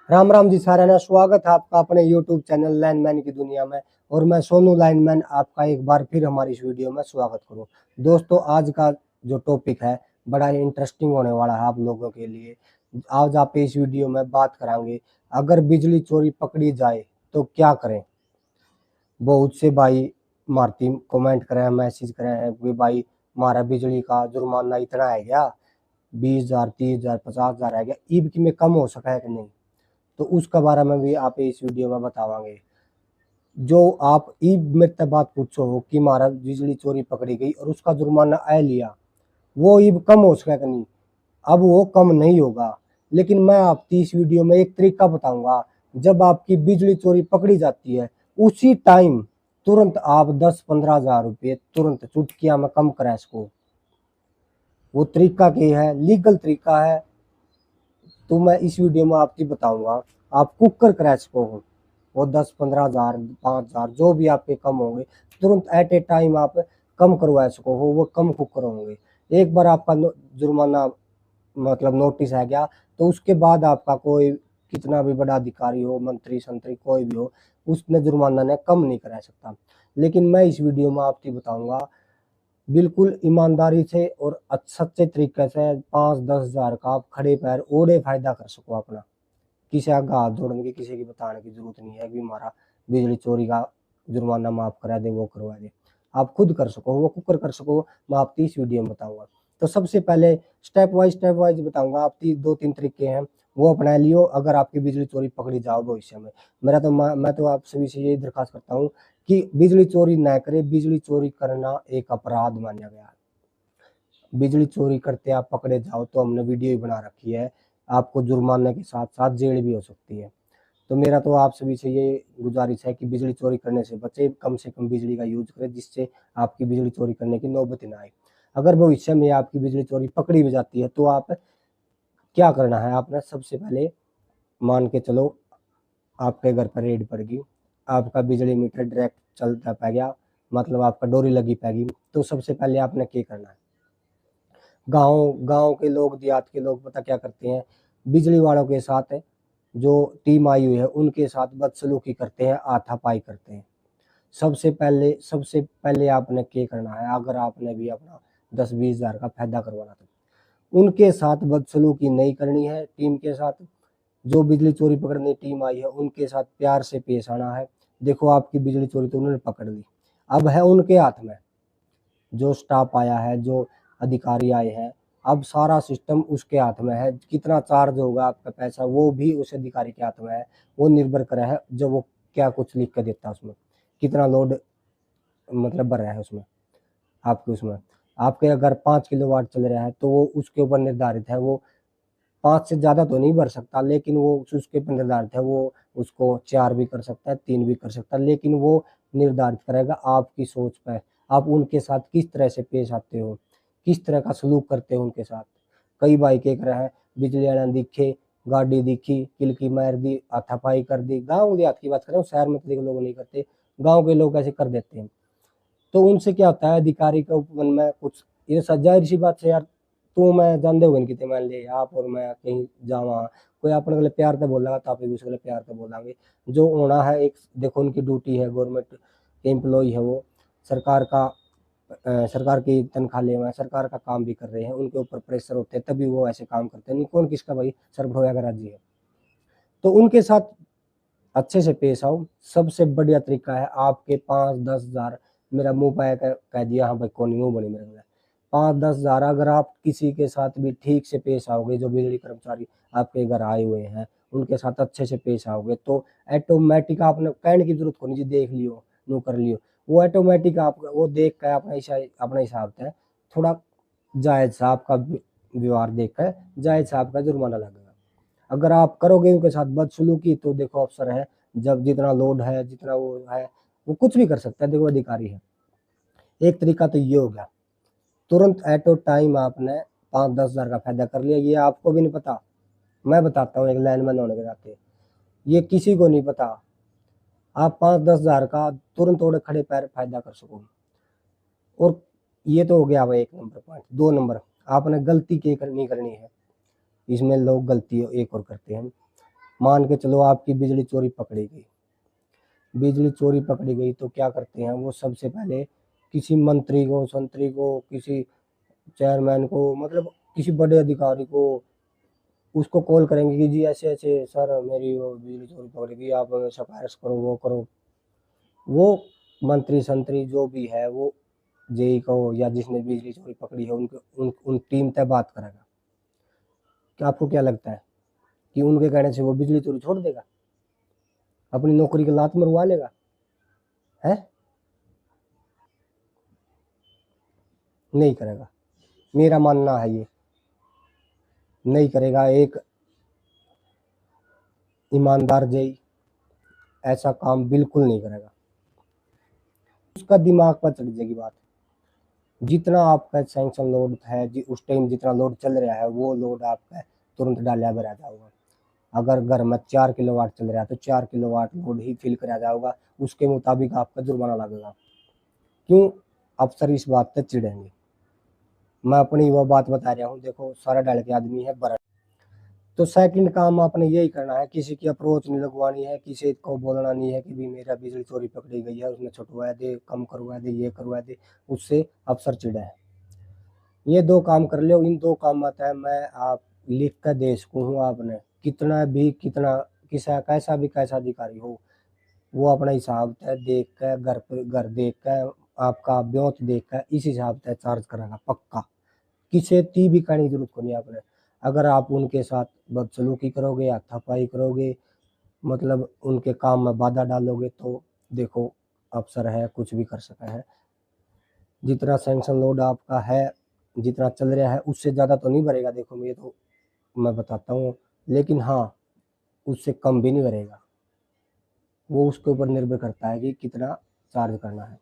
राम राम जी सारा ना, स्वागत है आपका अपने YouTube चैनल लाइनमैन की दुनिया में। और मैं सोनू लाइनमैन आपका एक बार फिर हमारी इस वीडियो में स्वागत करूं। दोस्तों, आज का जो टॉपिक है बड़ा ही इंटरेस्टिंग होने वाला है आप लोगों के लिए। आज आप इस वीडियो में बात करेंगे, अगर बिजली चोरी पकड़ी जाए तो क्या करें। बहुत से भाई मारती कमेंट करें, मैसेज करें कि भाई हमारा बिजली का जुर्माना इतना है क्या, 20,000 30,000 50,000 है क्या, ईब की में कम हो सका है कि नहीं। तो उसका बारे में भी आप इस वीडियो में बतावांगे। जो आप ईब मेरे से बात पूछो हो कि हमारा बिजली चोरी पकड़ी गई और उसका जुर्माना आ लिया, वो ईब कम हो सका कि नहीं। अब वो कम नहीं होगा, लेकिन मैं आपकी इस वीडियो में एक तरीका बताऊंगा। जब आपकी बिजली चोरी पकड़ी जाती है, उसी टाइम तुरंत आप 10-15,000 रुपये तुरंत चुटकिया में कम करा सको। वो तरीका क्या है, लीगल तरीका है, तो मैं इस वीडियो में आपकी बताऊंगा। आप कुकर क्रैश को हो, वो 10-15,000 5,000 जो भी आपके कम होंगे, तुरंत एट ए टाइम आप कम करवा सको हो, वो कम कुकर होंगे। एक बार आपका जुर्माना मतलब नोटिस आ गया, तो उसके बाद आपका कोई कितना भी बड़ा अधिकारी हो, मंत्री संतरी कोई भी हो, उसने जुर्माना ने कम नहीं करा सकता। लेकिन मैं इस वीडियो में आपकी बताऊंगा बिल्कुल ईमानदारी से और सच्चे तरीके से 5-10,000 का आप खड़े पैर ओढ़े फायदा कर सको अपना। किसी आगे हाथ जोड़ने की, किसी की बताने की जरूरत नहीं है कि हमारा बिजली चोरी का जुर्माना माफ करा दे, वो करवा दे। आप खुद कर सको, वो कुकर कर सको। मैं आपकी इस वीडियो में बताऊंगा। तो सबसे पहले स्टेप वाइज बताऊंगा। आपकी 2-3 तरीके हैं, वो अपना लियो अगर आपकी बिजली चोरी पकड़ी जाओ भविष्य में। मैं तो आप सभी से यही दरखास्त करता हूँ कि बिजली चोरी ना करे। बिजली चोरी करना एक अपराध माना गया है। बिजली चोरी करते आप पकड़े जाओ तो हमने वीडियो ही बना रखी है, आपको जुर्माने के साथ साथ जेल भी हो सकती है। तो मेरा तो आप सभी से ये गुजारिश है कि बिजली चोरी करने से बचे, कम से कम बिजली का यूज करें, जिससे आपकी बिजली चोरी करने की नौबत ना आए। अगर भविष्य में आपकी बिजली चोरी पकड़ी भी जाती है तो आप क्या करना है, आपने सबसे पहले मान के चलो आपके घर पर रेड पड़ गई, आपका बिजली मीटर डायरेक्ट चलता पै गया, मतलब आपका डोरी लगी पैगी। तो सबसे पहले आपने क्या करना है, गांव गांव के लोग, देहात के लोग पता क्या करते हैं, बिजली वालों के साथ जो टीम आई हुई है उनके साथ बदसलूकी करते हैं, हाथापाई करते हैं। सबसे पहले आपने क्या करना है, अगर आपने भी अपना 10-20,000 का फायदा करवाना था, उनके साथ बदसलूकी नहीं करनी है। टीम के साथ, जो बिजली चोरी पकड़ने टीम आई है उनके साथ प्यार से पेश आना है। देखो, आपकी बिजली चोरी तो उन्होंने पकड़ ली, अब है उनके हाथ में। जो स्टाफ आया है, जो अधिकारी आए हैं, अब सारा सिस्टम उसके हाथ में है। कितना चार्ज होगा आपका पैसा, वो भी उस अधिकारी के हाथ में है। वो निर्भर कर रहा है जब वो क्या कुछ लिख कर देता है, उसमें कितना लोड मतलब भर रहा है उसमें, आपके उसमें। आपके अगर 5 किलोवाट चल रहा है तो वो उसके ऊपर निर्धारित है। वो 5 से ज़्यादा तो नहीं भर सकता, लेकिन वो उसके ऊपर निर्धारित है। वो उसको 4 भी कर सकता है, 3 भी कर सकता है, लेकिन वो निर्धारित करेगा आपकी सोच पे। आप उनके साथ किस तरह से पेश आते हो, किस तरह का सलूक करते हो उनके साथ। कई भाई क्या कर रहे हैं, बिजली वाला दिखे, गाड़ी दिखी, किलकी मार दी, हाथापाई कर दी। गाँव देहात की बात कर रहा हूँ, शहर में तो देखो लोग नहीं करते, गाँव के लोग ऐसे कर देते हैं। तो उनसे क्या होता है, अधिकारी के मन में कुछ, ये जाहिर सी बात है यार, तू मैं जानते हो कि मान ले आप और मैं कहीं जावा, कोई अपने गले प्यार से बोलेगा तो आप एक दूसरे प्यार से बोलेंगे। जो होना है, एक देखो उनकी ड्यूटी है, गवर्नमेंट के एम्प्लॉय है वो, सरकार का सरकार की तनख्वाह ले हुए हैं, सरकार का काम भी कर रहे हैं, उनके ऊपर प्रेशर होते हैं तभी वो ऐसे काम करते हैं। नहीं, कौन किसका भाई सर भरोया का राजी है। तो उनके साथ अच्छे से पेश आओ। सबसे बढ़िया तरीका है, आपके 5-10,000, मेरा मुंह पे कह दिया, हाँ भाई कौन मुंह बनी मेरे में, 5-10,000 अगर आप किसी के साथ भी ठीक से पेश आओगे, जो बिजली कर्मचारी आपके घर आए हुए हैं उनके साथ अच्छे से पेश आओगे, तो ऑटोमेटिक, आपने कहने की जरूरत को नहीं जी, देख लियो नो कर लियो, वो ऑटोमेटिक आप वो देख कर अपना हिसाब है, थोड़ा जायज सा आपका व्यवहार देख कर जायज सा आपका जुर्माना लगेगा। अगर आप करोगे उनके साथ बदसलूकी तो देखो अफसर है, जब जितना लोड है, जितना वो है, वो कुछ भी कर सकता है। देखो, अधिकारी है। एक तरीका तो ये हो गया, तुरंत एट ओ टाइम आपने 5-10,000 का फायदा कर लिया। ये आपको भी नहीं पता, मैं बताता हूँ एक लाइनमैन होने के नाते, ये किसी को नहीं पता। आप 5-10,000 का तुरंत थोड़े खड़े पैर फायदा कर सको। और ये तो हो गया भाई 1 नंबर पॉइंट। 2 नंबर, आपने गलती नहीं करनी है। इसमें लोग गलती एक और करते हैं, मान के चलो आपकी बिजली चोरी पकड़ी गई, बिजली चोरी पकड़ी गई तो क्या करते हैं वो, सबसे पहले किसी मंत्री को, संतरी को, किसी चेयरमैन को, मतलब किसी बड़े अधिकारी को उसको कॉल करेंगे कि जी ऐसे ऐसे सर मेरी वो बिजली चोरी पकड़ी गई, आप सिफारिश करो, वो करो। वो मंत्री संतरी जो भी है वो जेई को या जिसने बिजली चोरी पकड़ी है उनके उन टीम तक बात करेगा। क्या आपको क्या लगता है कि उनके कहने से वो बिजली चोरी छोड़ देगा, अपनी नौकरी की लात मरवा लेगा? है, नहीं करेगा, मेरा मानना है ये नहीं करेगा। एक ईमानदार जेई ऐसा काम बिल्कुल नहीं करेगा, उसका दिमाग पर चढ़ जाएगी बात। जितना आपका सैंक्शन लोड है उस टाइम जितना लोड चल रहा है वो लोड आपका तुरंत डाला भरा जाओगा। अगर घर में 4 किलोवाट चल रहा है तो 4 किलोवाट लोड ही फिल कराया जाएगा, उसके मुताबिक आपका जुर्माना लगेगा। क्यों? अफसर इस बात पर चिढ़ेंगे। मैं अपनी वो बात बता रहा हूँ, देखो सारा डाल के आदमी है बड़ा। तो सेकंड काम आपने यही करना है, किसी की अप्रोच नहीं लगवानी है, किसी को बोलना नहीं है कि भी मेरा बिजली चोरी पकड़ी गई है, उसने छुटवा दे, कम करवा दे, ये करवा दे, उससे अफसर चिढ़े है। ये दो काम कर लो, इन दो काम आता है, मैं आप लिख कर दे सकूँ हूँ आपने, कितना भी कितना किसा कैसा भी कैसा अधिकारी हो वो अपना हिसाब तय देख कर घर पे घर देख कर आपका ब्योत देख कर इस हिसाब से चार्ज करेगा पक्का। किसी ती भी करने की जरूरत को नहीं आपने। अगर आप उनके साथ बदसलूकी करोगे, हाथापाई करोगे, मतलब उनके काम में बाधा डालोगे तो देखो अफसर है कुछ भी कर सकता है। जितना सैंक्शन लोड आपका है, जितना चल रहा है उससे ज़्यादा तो नहीं भरेगा, देखो ये तो मैं बताता हूँ, लेकिन हाँ उससे कम भी नहीं भरेगा। वो उसके ऊपर निर्भर करता है कि कितना चार्ज करना है।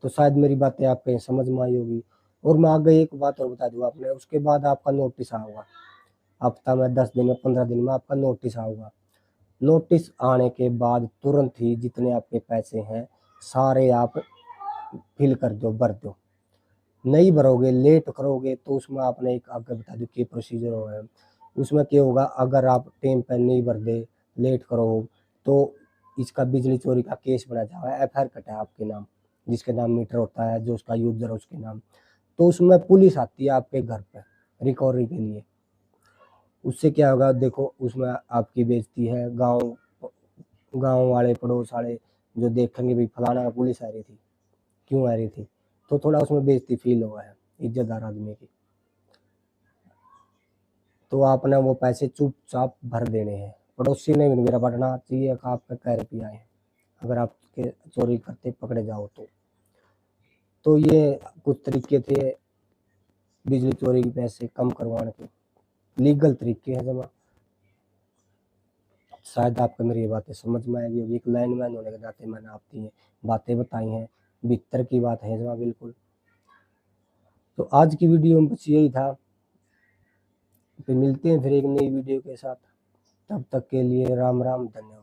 तो शायद मेरी बातें आप कहीं समझ में आई होगी। और मैं आगे एक बात और बता दूँ आपने, उसके बाद आपका नोटिस आऊगा, हफ्ता में 10 दिन में 15 दिन में आपका नोटिस आऊगा। नोटिस आने के बाद तुरंत ही जितने आपके पैसे हैं सारे आप फिल कर दो, भर दो। नहीं भरोगे, लेट करोगे तो उसमें आपने एक आगे बता दूँ कि प्रोसीजर होगा। उसमें क्या होगा, अगर आप टाइम पर नहीं भर दे, लेट करो तो इसका बिजली चोरी का केस बना जाएगा, एफआईआर कटा है आपके नाम, जिसके नाम मीटर होता है, जो उसका यूजर है उसके नाम। तो उसमें पुलिस आती है आपके घर पर रिकवरी के लिए। उससे क्या होगा, देखो उसमें आपकी बेइज्जती है, गांव गांव वाले पड़ोस वाले जो देखेंगे भाई फलाना का पुलिस आ रही थी, क्यों आ रही थी, तो थोड़ा उसमें बेइज्जती फील हुआ है इज्जतदार आदमी की। तो आपने वो पैसे चुपचाप भर देने हैं। पड़ोसी ने भी मेरा बढ़ना चाहिए कि आपका कह रुपया है अगर आपके चोरी करते पकड़े जाओ तो ये कुछ तरीके थे बिजली चोरी के पैसे कम करवाने के, लीगल तरीके हैं जमा। शायद आपको मेरी ये बातें समझ में आएगी होगी, एक लाइनमैन होने के नाते मैंने आपकी ये बातें बताई हैं, भीतर की बात है जमा बिल्कुल। तो आज की वीडियो में बस यही था, फिर मिलते हैं फिर एक नई वीडियो के साथ। तब तक के लिए राम राम, धन्यवाद।